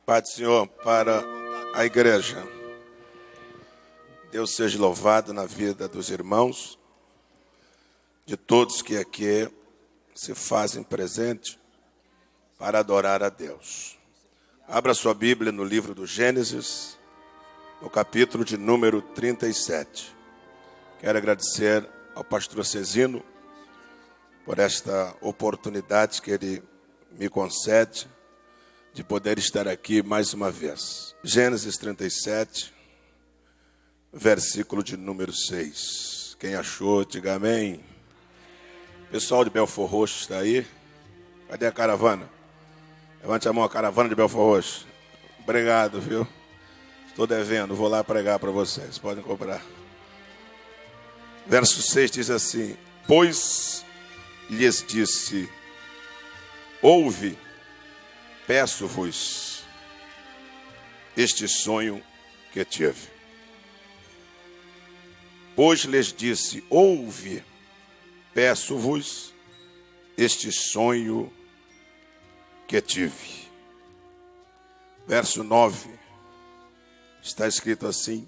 Pai do Senhor, para a igreja. Deus seja louvado na vida dos irmãos, de todos que aqui se fazem presente para adorar a Deus. Abra sua Bíblia no livro do Gênesis, no capítulo de número 37. Quero agradecer ao pastor Cezino por esta oportunidade que ele me concede de poder estar aqui mais uma vez. Gênesis 37, versículo de número 6. Quem achou, diga amém. Pessoal de Belford Roxo está aí? Cadê a caravana? Levante a mão, a caravana de Belford Roxo. Obrigado, viu? Estou devendo, vou lá pregar para vocês. Podem comprar. Verso 6 diz assim: pois lhes disse, ouve, peço-vos este sonho que tive. Pois lhes disse, ouve, peço-vos este sonho que tive. Verso 9, está escrito assim: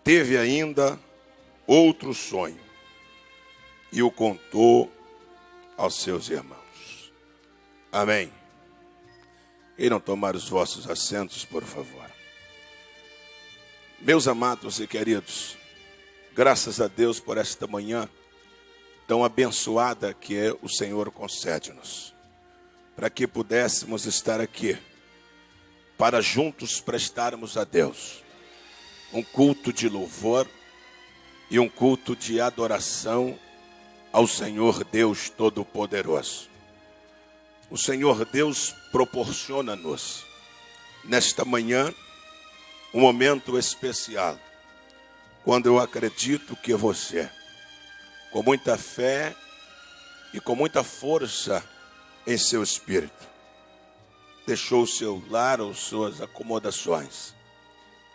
teve ainda outro sonho, e o contou aos seus irmãos. Amém. E não tomar os vossos assentos, por favor. Meus amados e queridos, graças a Deus por esta manhã tão abençoada que o Senhor concede-nos, para que pudéssemos estar aqui, para juntos prestarmos a Deus um culto de louvor e um culto de adoração ao Senhor Deus Todo-Poderoso. O Senhor Deus proporciona-nos, nesta manhã, um momento especial, quando eu acredito que você, com muita fé e com muita força em seu espírito, deixou o seu lar ou suas acomodações,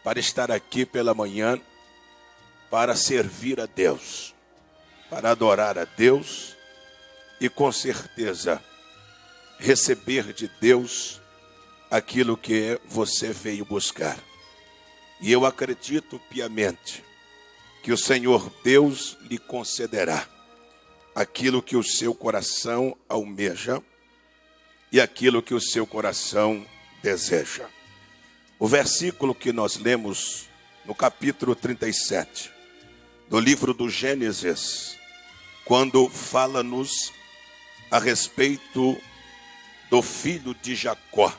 para estar aqui pela manhã, para servir a Deus, para adorar a Deus e com certeza receber de Deus aquilo que você veio buscar. E eu acredito piamente que o Senhor Deus lhe concederá aquilo que o seu coração almeja e aquilo que o seu coração deseja. O versículo que nós lemos no capítulo 37 do livro do Gênesis, quando fala-nos a respeito do filho de Jacó,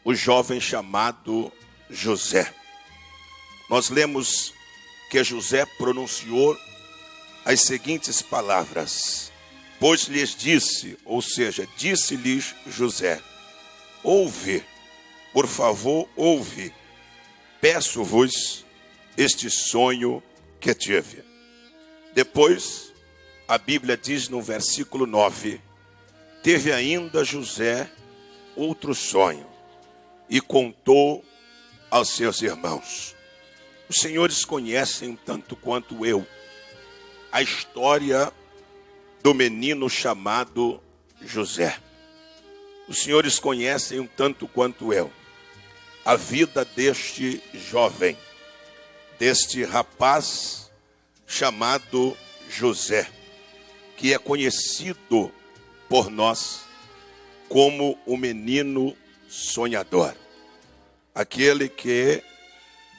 o jovem chamado José. Nós lemos que José pronunciou as seguintes palavras: pois lhes disse, ou seja, disse-lhes José, ouve, por favor, ouve, peço-vos este sonho que tive. Depois, a Bíblia diz no versículo 9, teve ainda José outro sonho e contou aos seus irmãos. Os senhores conhecem tanto quanto eu a história do menino chamado José. Os senhores conhecem um tanto quanto eu a vida deste jovem, deste rapaz chamado José, que é conhecido por nós como o menino sonhador, aquele que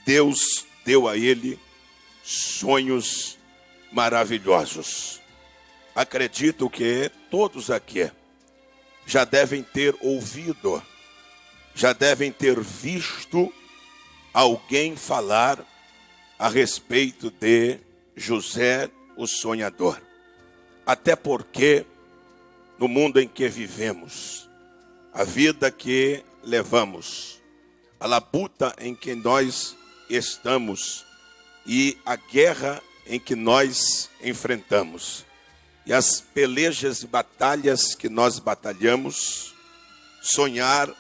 Deus deu a ele sonhos maravilhosos. Acredito que todos aqui já devem ter ouvido, já devem ter visto alguém falar a respeito de José, o sonhador. Até porque no mundo em que vivemos, a vida que levamos, a labuta em que nós estamos e a guerra em que nós enfrentamos, e as pelejas e batalhas que nós batalhamos, sonhar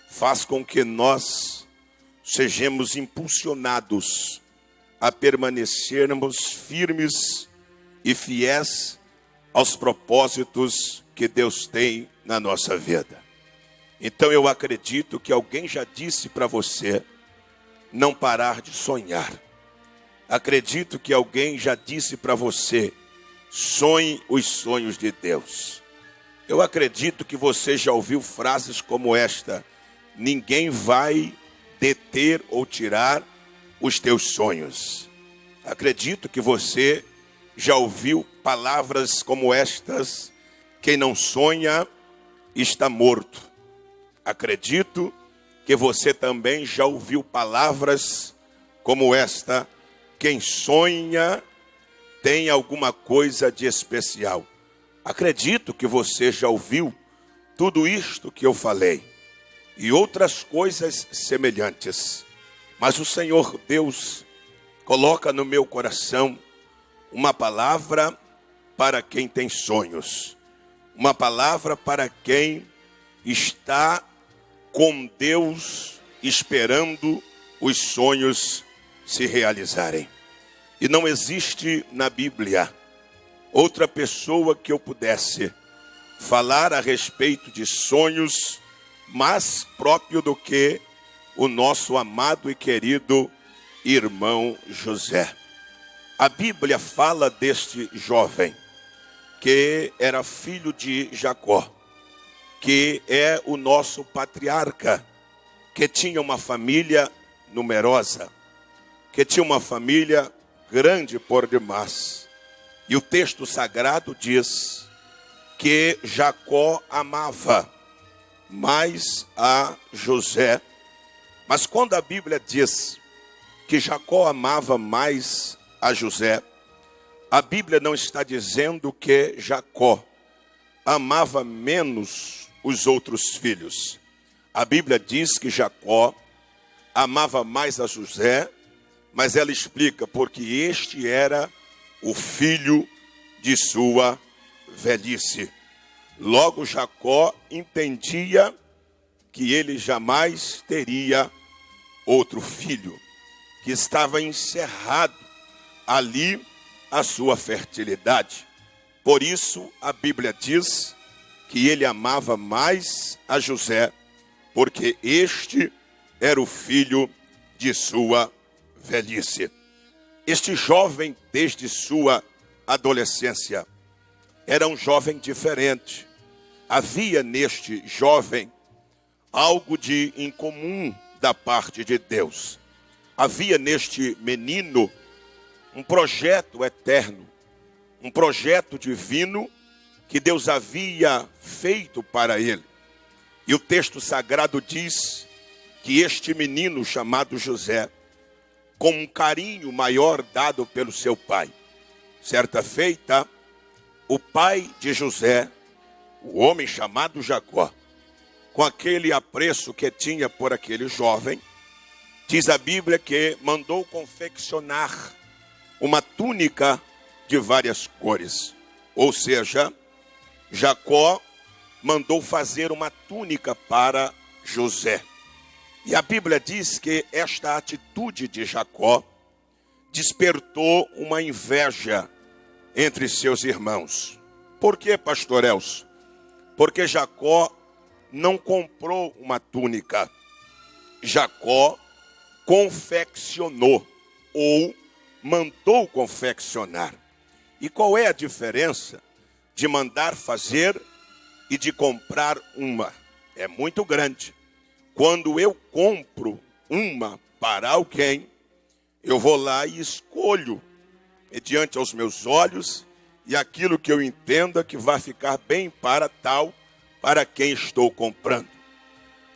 faz com que nós sejamos impulsionados a permanecermos firmes e fiéis aos propósitos que Deus tem na nossa vida. Então eu acredito que alguém já disse para você não parar de sonhar. Acredito que alguém já disse para você, sonhe os sonhos de Deus. Eu acredito que você já ouviu frases como esta: ninguém vai deter ou tirar os teus sonhos. Acredito que você já ouviu palavras como estas: quem não sonha está morto. Acredito que você também já ouviu palavras como esta: quem sonha tem alguma coisa de especial. Acredito que você já ouviu tudo isto que eu falei e outras coisas semelhantes. Mas o Senhor Deus coloca no meu coração uma palavra para quem tem sonhos, uma palavra para quem está com Deus esperando os sonhos se realizarem. E não existe na Bíblia outra pessoa que eu pudesse falar a respeito de sonhos mais próprio do que o nosso amado e querido irmão José. A Bíblia fala deste jovem que era filho de Jacó, que é o nosso patriarca, que tinha uma família numerosa, que tinha uma família grande por demais. E o texto sagrado diz que Jacó amava mais a José. Mas quando a Bíblia diz que Jacó amava mais a José, a Bíblia não está dizendo que Jacó amava menos os outros filhos. A Bíblia diz que Jacó amava mais a José, mas ela explica porque este era o filho de sua velhice. Logo Jacó entendia que ele jamais teria outro filho, que estava encerrado ali a sua fertilidade. Por isso a Bíblia diz que ele amava mais a José, porque este era o filho de sua velhice. Este jovem, desde sua adolescência, era um jovem diferente. Havia neste jovem algo de incomum da parte de Deus. Havia neste menino um projeto eterno, um projeto divino que Deus havia feito para ele. E o texto sagrado diz que este menino chamado José, com um carinho maior dado pelo seu pai, certa feita, o pai de José, o homem chamado Jacó, com aquele apreço que tinha por aquele jovem, diz a Bíblia que mandou confeccionar uma túnica de várias cores. Ou seja, Jacó mandou fazer uma túnica para José. E a Bíblia diz que esta atitude de Jacó despertou uma inveja entre seus irmãos. Por quê, pastor Elcio? Porque Jacó não comprou uma túnica. Jacó confeccionou ou mandou confeccionar. E qual é a diferença de mandar fazer e de comprar uma? É muito grande. Quando eu compro uma para alguém, eu vou lá e escolho, mediante aos meus olhos, e aquilo que eu entenda que vai ficar bem para quem estou comprando.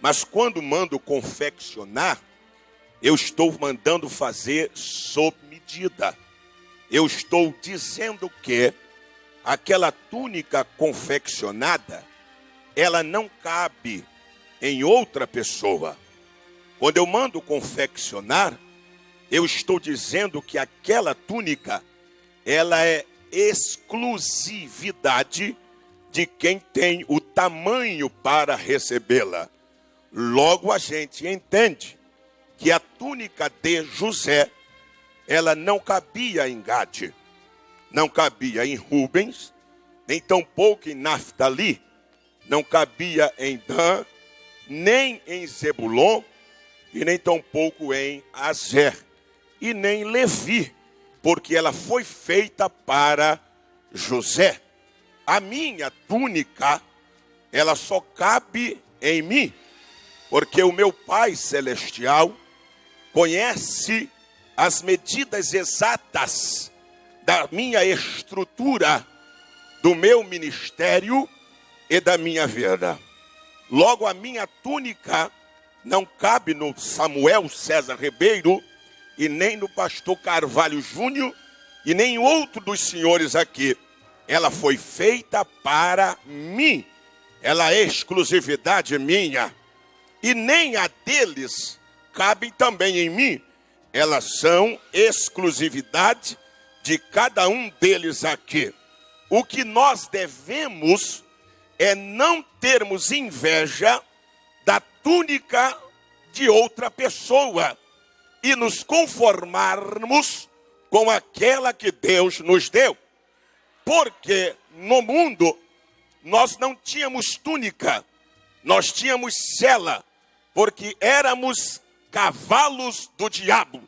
Mas quando mando confeccionar, eu estou mandando fazer sob medida. Eu estou dizendo que aquela túnica confeccionada, ela não cabe em outra pessoa. Quando eu mando confeccionar, eu estou dizendo que aquela túnica, ela é exclusividade de quem tem o tamanho para recebê-la. Logo a gente entende que a túnica de José, ela não cabia em Gade, não cabia em Rubens, nem tampouco em Naftali, não cabia em Dan nem em Zebulon, e nem tampouco em Azer, e nem Levi, porque ela foi feita para José. A minha túnica, ela só cabe em mim, porque o meu Pai Celestial conhece as medidas exatas da minha estrutura, do meu ministério e da minha vida. Logo, a minha túnica não cabe no Samuel César Ribeiro, e nem no pastor Carvalho Júnior, e nem outro dos senhores aqui. Ela foi feita para mim. Ela é exclusividade minha. E nem a deles cabe também em mim. Elas são exclusividade de cada um deles aqui. O que nós devemos é não termos inveja da túnica de outra pessoa e nos conformarmos com aquela que Deus nos deu. Porque no mundo nós não tínhamos túnica, nós tínhamos sela, porque éramos cavalos do diabo.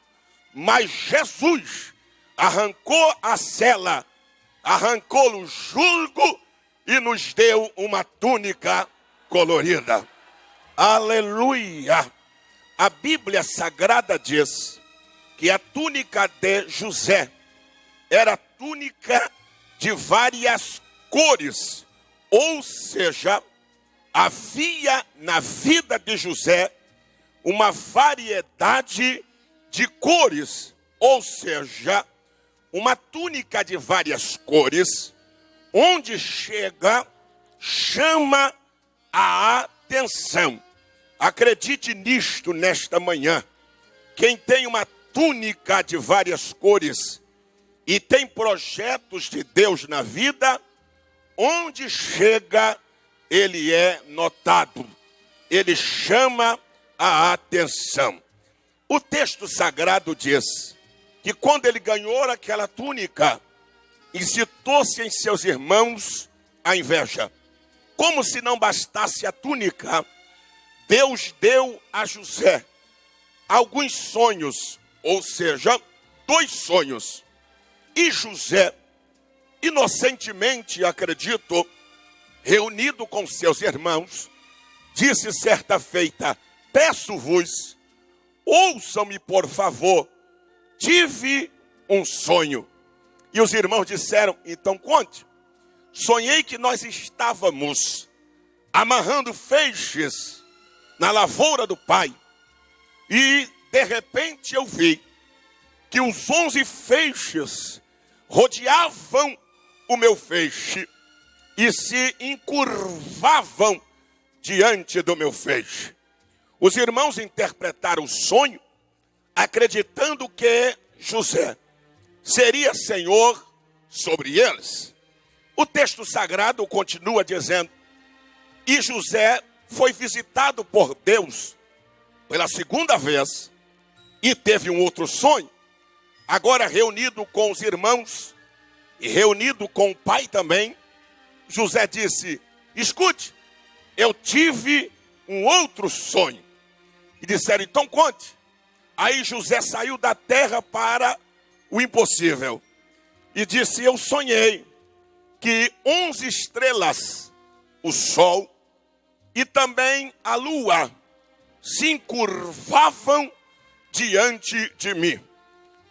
Mas Jesus arrancou a sela, arrancou o jugo e nos deu uma túnica colorida. Aleluia! A Bíblia Sagrada diz que a túnica de José era túnica de várias cores, ou seja, havia na vida de José uma variedade de cores, ou seja, uma túnica de várias cores, onde chega, chama a atenção. Acredite nisto nesta manhã. Quem tem uma túnica de várias cores e tem projetos de Deus na vida, onde chega, ele é notado. Ele chama a atenção. O texto sagrado diz que quando ele ganhou aquela túnica, incitou-se em seus irmãos a inveja. Como se não bastasse a túnica, Deus deu a José alguns sonhos, ou seja, 2 sonhos. E José, inocentemente, acredito, reunido com seus irmãos, disse certa feita: peço-vos, ouçam-me por favor, tive um sonho. E os irmãos disseram: então conte. Sonhei que nós estávamos amarrando feixes na lavoura do pai, e de repente eu vi que os 11 feixes rodeavam o meu feixe e se encurvavam diante do meu feixe. Os irmãos interpretaram o sonho acreditando que José seria senhor sobre eles. O texto sagrado continua dizendo: e José foi visitado por Deus pela segunda vez e teve um outro sonho. Agora reunido com os irmãos e reunido com o pai também, José disse: escute, eu tive um outro sonho. E disseram: então conte. Aí José saiu da terra para o impossível e disse: eu sonhei que 11 estrelas, o sol e também a lua, se encurvavam diante de mim.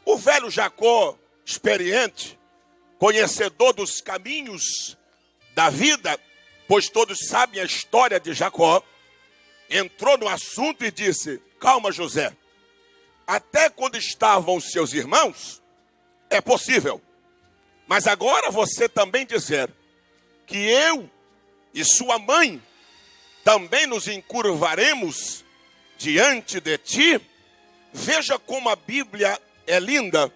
O velho Jacó, experiente, conhecedor dos caminhos da vida, pois todos sabem a história de Jacó, entrou no assunto e disse: calma, José, até quando estavam os seus irmãos, é possível. Mas agora você também dizer que eu e sua mãe também nos encurvaremos diante de ti. Veja como a Bíblia é linda.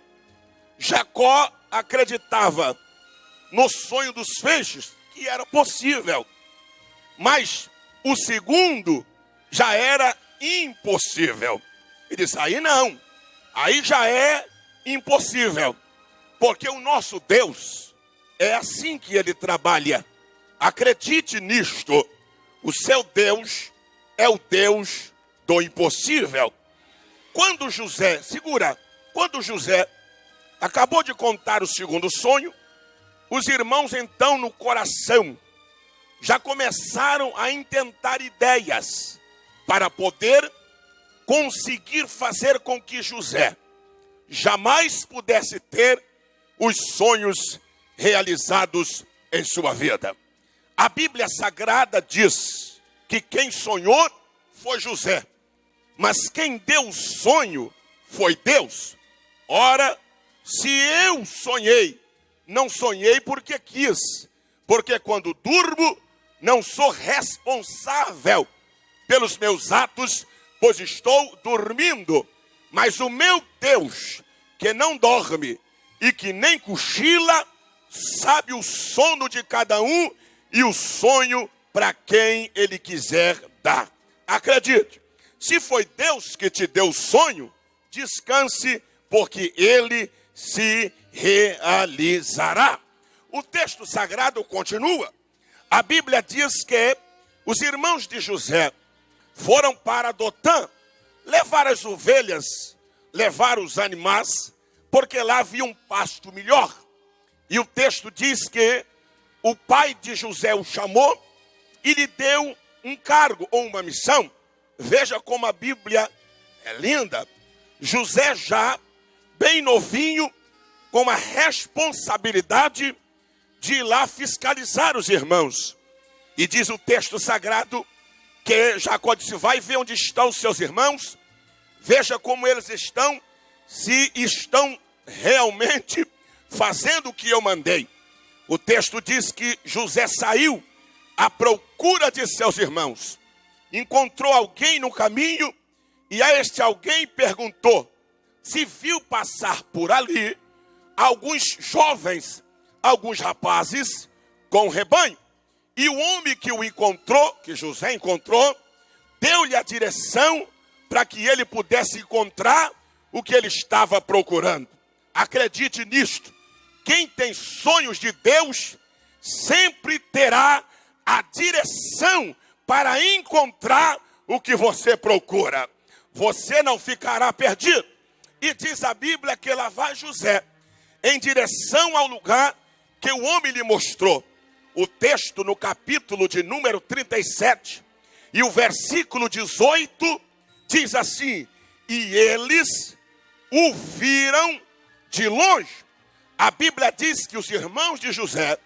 Jacó acreditava no sonho dos feixes, que era possível. Mas o segundo já era impossível. E disse: aí não, aí já é impossível. Porque o nosso Deus é assim que ele trabalha. Acredite nisto. O seu Deus é o Deus do impossível. Quando José acabou de contar o segundo sonho, os irmãos então no coração já começaram a intentar ideias para poder conseguir fazer com que José jamais pudesse ter os sonhos realizados em sua vida. A Bíblia Sagrada diz que quem sonhou foi José, mas quem deu o sonho foi Deus. Ora, se eu sonhei, não sonhei porque quis, porque quando durmo, não sou responsável pelos meus atos, pois estou dormindo. Mas o meu Deus, que não dorme e que nem cochila, sabe o sono de cada um e o sonho para quem ele quiser dar. Acredite, se foi Deus que te deu o sonho, descanse, porque ele se realizará. O texto sagrado continua. A Bíblia diz que os irmãos de José foram para Dotã levar as ovelhas, levar os animais, porque lá havia um pasto melhor. E o texto diz que o pai de José o chamou e lhe deu um cargo ou uma missão. Veja como a Bíblia é linda. José já bem novinho, com a responsabilidade de ir lá fiscalizar os irmãos. E diz o texto sagrado que Jacó disse: vai ver onde estão os seus irmãos, veja como eles estão, se estão realmente fazendo o que eu mandei. O texto diz que José saiu à procura de seus irmãos, encontrou alguém no caminho e a este alguém perguntou se viu passar por ali alguns jovens, alguns rapazes com rebanho. E o homem que o encontrou, que José encontrou, deu-lhe a direção para que ele pudesse encontrar o que ele estava procurando. Acredite nisto. Quem tem sonhos de Deus sempre terá a direção para encontrar o que você procura. Você não ficará perdido. E diz a Bíblia que lá vai José em direção ao lugar que o homem lhe mostrou. O texto no capítulo de número 37 e o versículo 18 diz assim: e eles o viram de longe. A Bíblia diz que os irmãos de José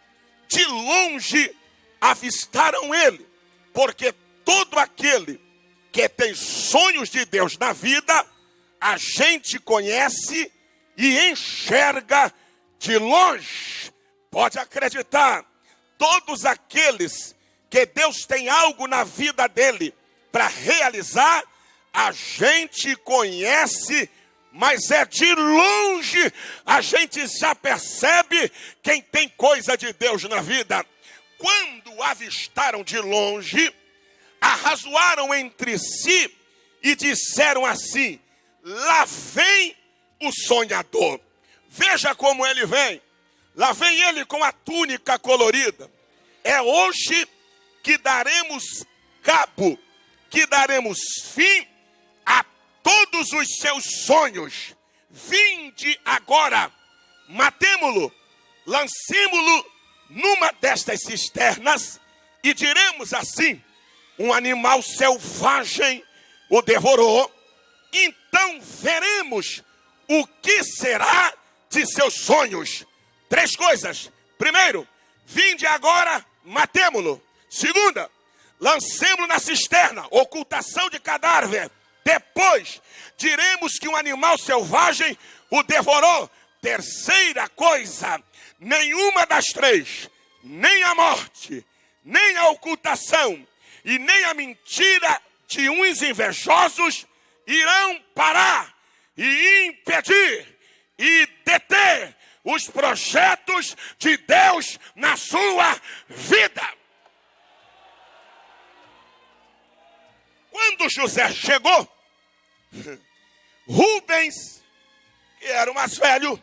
de longe avistaram ele, porque todo aquele que tem sonhos de Deus na vida, a gente conhece e enxerga de longe. Pode acreditar, todos aqueles que Deus tem algo na vida dele para realizar, a gente conhece, mas é de longe, a gente já percebe quem tem coisa de Deus na vida. Quando avistaram de longe, arrazoaram entre si e disseram assim: lá vem o sonhador. Veja como ele vem. Lá vem ele com a túnica colorida. É hoje que daremos cabo, que daremos fim a todos os seus sonhos. Vinde agora, matemo-lo, lancemo-lo numa destas cisternas e diremos assim: um animal selvagem o devorou. Então veremos o que será de seus sonhos. 3 coisas. Primeiro, vinde agora, matemo-lo. Segunda, lancemo-lo na cisterna, ocultação de cadáver. Depois, diremos que um animal selvagem o devorou. Terceira coisa, nenhuma das 3, nem a morte, nem a ocultação e nem a mentira de uns invejosos irão parar e impedir e deter os projetos de Deus na sua vida. Quando José chegou, Rubens, que era o mais velho,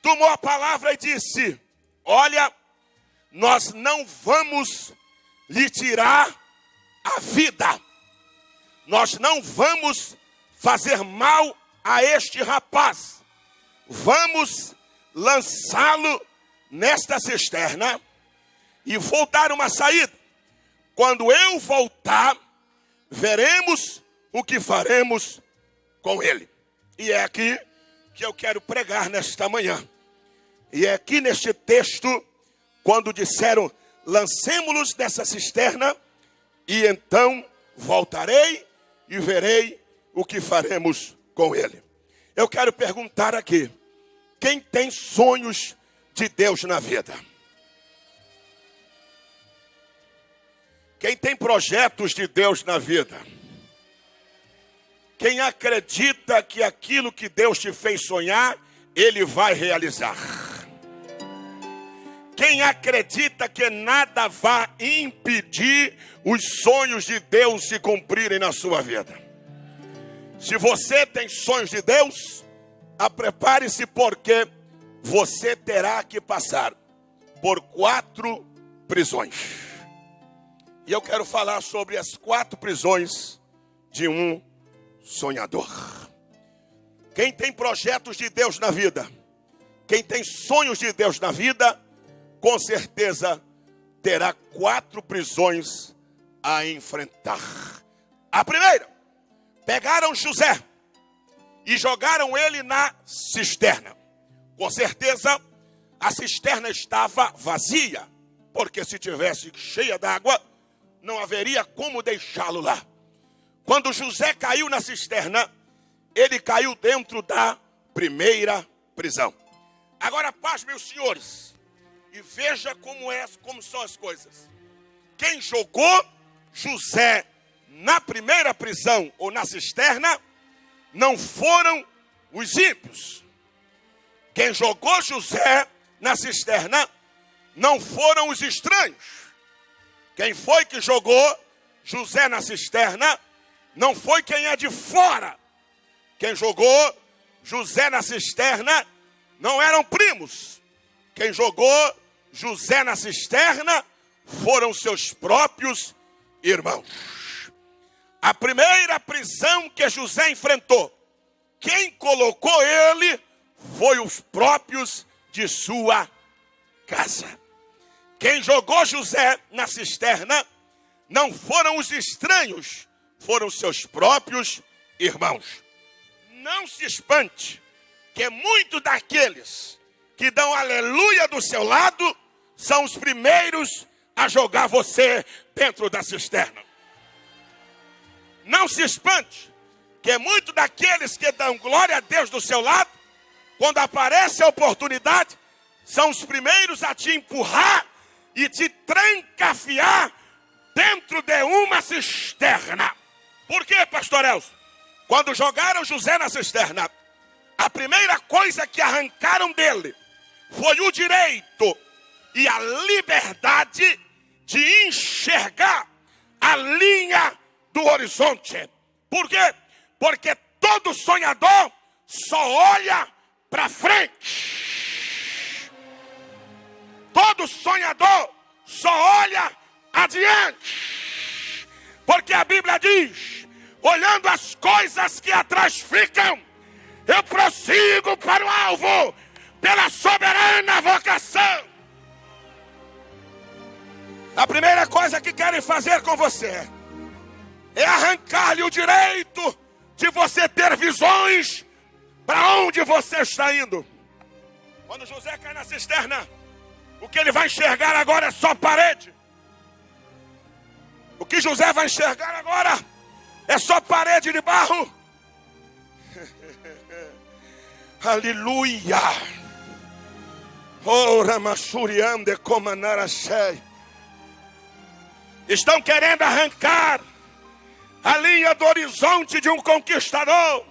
tomou a palavra e disse: olha, nós não vamos lhe tirar a vida. nós não vamos fazer mal a este rapaz. Vamos lançá-lo nesta cisterna e vou dar uma saída. Quando eu voltar, veremos o que faremos com ele. E é aqui que eu quero pregar nesta manhã. E é aqui neste texto, quando disseram, lancemo-los dessa cisterna, e então voltarei e verei o que faremos com ele. Eu quero perguntar aqui, quem tem sonhos de Deus na vida? Quem tem projetos de Deus na vida? Quem acredita que aquilo que Deus te fez sonhar, Ele vai realizar? Quem acredita que nada vai impedir os sonhos de Deus se cumprirem na sua vida? Se você tem sonhos de Deus, prepare-se, porque você terá que passar por 4 prisões. E eu quero falar sobre as 4 prisões de um sonhador. Quem tem projetos de Deus na vida, quem tem sonhos de Deus na vida, com certeza terá 4 prisões a enfrentar. A primeira, pegaram José e jogaram ele na cisterna. Com certeza a cisterna estava vazia, porque se tivesse cheia d'água, não haveria como deixá-lo lá. Quando José caiu na cisterna, ele caiu dentro da primeira prisão. Agora, paz, meus senhores, e veja como são as coisas. Quem jogou José na primeira prisão ou na cisterna não foram os ímpios. Quem jogou José na cisterna não foram os estranhos. Quem foi que jogou José na cisterna não foi quem é de fora. Quem jogou José na cisterna não eram primos. Quem jogou José na cisterna foram seus próprios irmãos. A primeira prisão que José enfrentou, quem colocou ele foi os próprios de sua casa. Quem jogou José na cisterna não foram os estranhos, foram seus próprios irmãos. Não se espante, que muitos daqueles que dão aleluia do seu lado são os primeiros a jogar você dentro da cisterna. Não se espante, que muitos daqueles que dão glória a Deus do seu lado, quando aparece a oportunidade, são os primeiros a te empurrar e te trancafiar dentro de uma cisterna. Por quê, pastor Elcio? Quando jogaram José na cisterna, a primeira coisa que arrancaram dele foi o direito e a liberdade de enxergar a linha do horizonte. Por quê? Porque todo sonhador só olha para frente. Todo sonhador só olha adiante. Porque a Bíblia diz, olhando as coisas que atrás ficam, eu prossigo para o alvo, pela soberana vocação. A primeira coisa que querem fazer com você é arrancar-lhe o direito de você ter visões para onde você está indo. Quando José cai na cisterna, o que ele vai enxergar agora é só parede. O que José vai enxergar agora é só parede de barro. Aleluia. Ora Machuriam de Comanarachei. Estão querendo arrancar a linha do horizonte de um conquistador.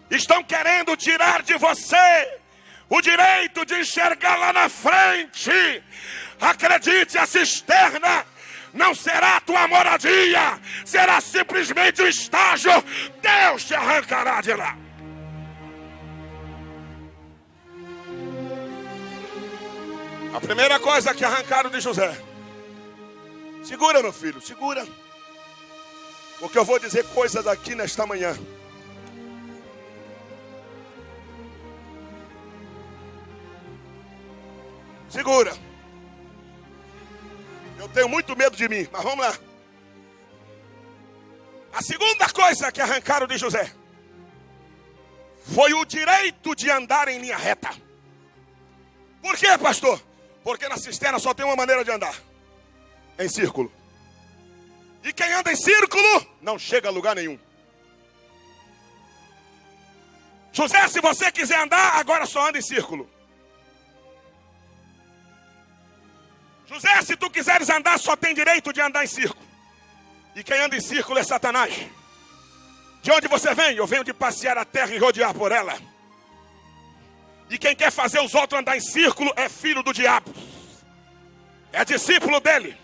Estão querendo tirar de você o direito de enxergar lá na frente. Acredite, a cisterna não será a tua moradia, será simplesmente um estágio. Deus te arrancará de lá. A primeira coisa que arrancaram de José. Segura, meu filho, segura. Porque eu vou dizer coisas aqui nesta manhã. Segura. Eu tenho muito medo de mim, mas vamos lá. A segunda coisa que arrancaram de José foi o direito de andar em linha reta. Por quê, pastor? Porque na cisterna só tem uma maneira de andar: em círculo. E quem anda em círculo não chega a lugar nenhum. José, se você quiser andar, agora só anda em círculo. José, se tu quiseres andar, só tem direito de andar em círculo. E quem anda em círculo é Satanás. De onde você vem? Eu venho de passear a terra e rodear por ela. E quem quer fazer os outros andar em círculo é filho do diabo. É discípulo dele.